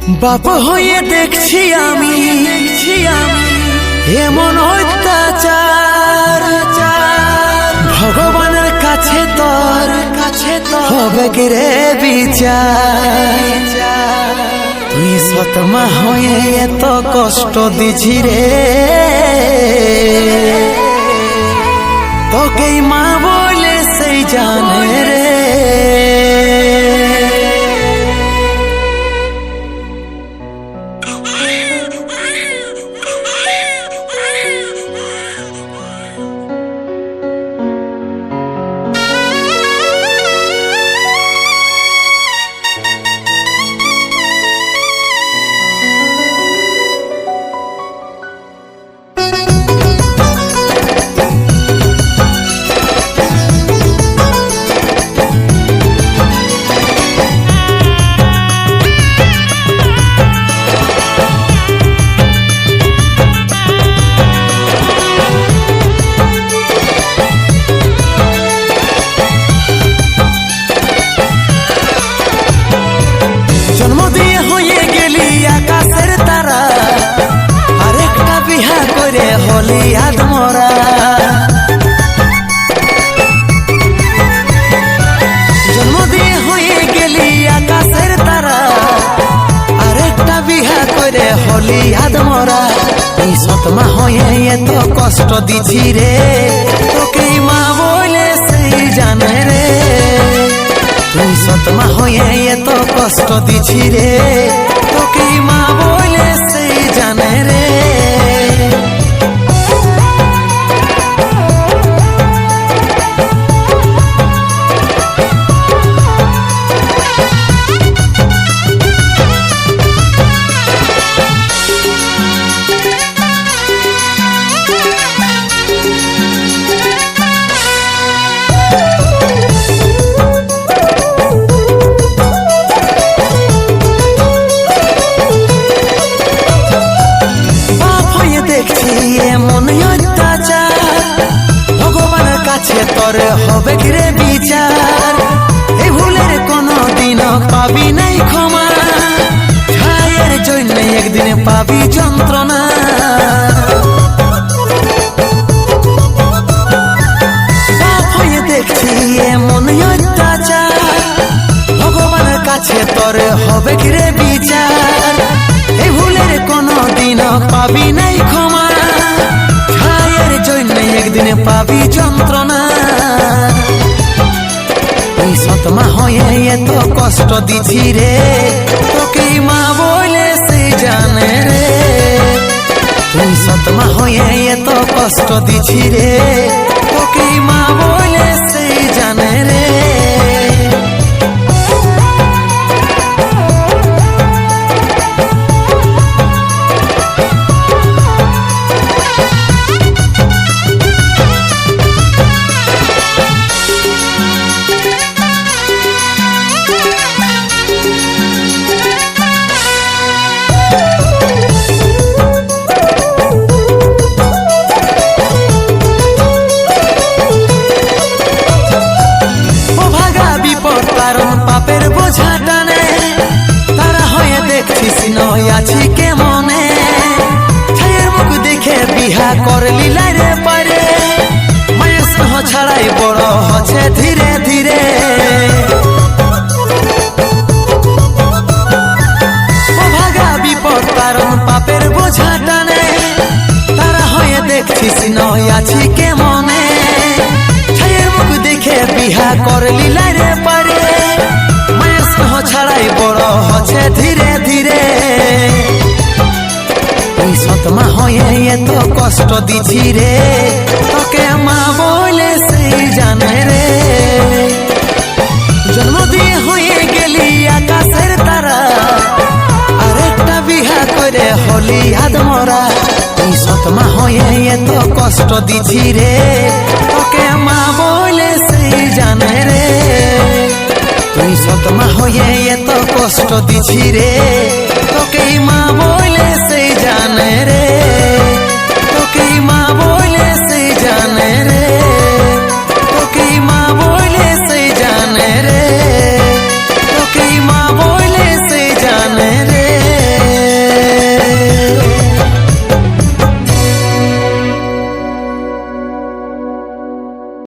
বাপ হয়ে দেখছি আমি এমন অত্যাচার, ভগবানের কাছে তোর হবে কি রে বিচার। তুই সৎমা হয়ে এত কষ্ট দিছি রে, তোকেই মা বলে সেই জানে রে। হলি আদমরা জন্ম দিয়ে হয়ে গেলি আকাশের তারা, আরেকটা বিহা করে হলি আদমরা। এই সৎমা হয়ে এত কষ্ট দিছি রে, তোকেই মা বলে সেই জানে রে। তুই সৎমা হয়ে এত কষ্ট দিছি রে, তোকেই মা বলে সেই জানে রে। ভগবানের কাছে তোর হবে রে বিচার, এই ভুলের কোনো দিন পাবি নাই ক্ষমা। ছায়ের জন্য একদিন পাবি যন্ত্রণা। বাপ হয়ে দেখছি এমন অত্যাচার, ভগবানের কাছে তোর হবে রে বিচার, এই ভুলের কোনো দিন পাবি নাই ক্ষমা। একদিনে পাবি যন্ত্রণা। তুই সৎমা হয়ে এত কষ্ট দিছি রে, তোকেই মা বলে সেই জানে রে। তুই সৎমা হয়ে এত কষ্ট দিছি রে, তোকেই মা বলে সেই জানে রে। পাপের বোঝা টানে তারা হয়ে দেখছিস নয় আছি কেমনে। ছায়ের মুখ দেখে বিহা করলি লাইরে পারে, মায়ের স্নেহ ছাড়াই বড় হচ্ছে ধীরে ধীরে। ভাগা বিপদ কারণ পাপের বোঝা টানে তারা হয়ে দেখছিস নয় আছি কেমনে। ছায়ের মুখ দেখে বিহা করলি লাইরে পারে, ছাড়াই বড় হচ্ছে ধীরে ধীরে। তুই সৎমা হয়ে এত কষ্ট দিছি রে, তোকে মা বলে সেই জানে রে। জন্ম দিয়ে হয়ে গেলি আকাশের তারা, আরেকটা বিহা করে হলি আদমরা। তুই সৎমা হয়ে এত কষ্ট দিছি রে, তোকে মা বলে সেই জানে রে। তুই সৎমা হয়ে এত কষ্ট দিছি রে, তোকেই মা বলে সেই জানে রে।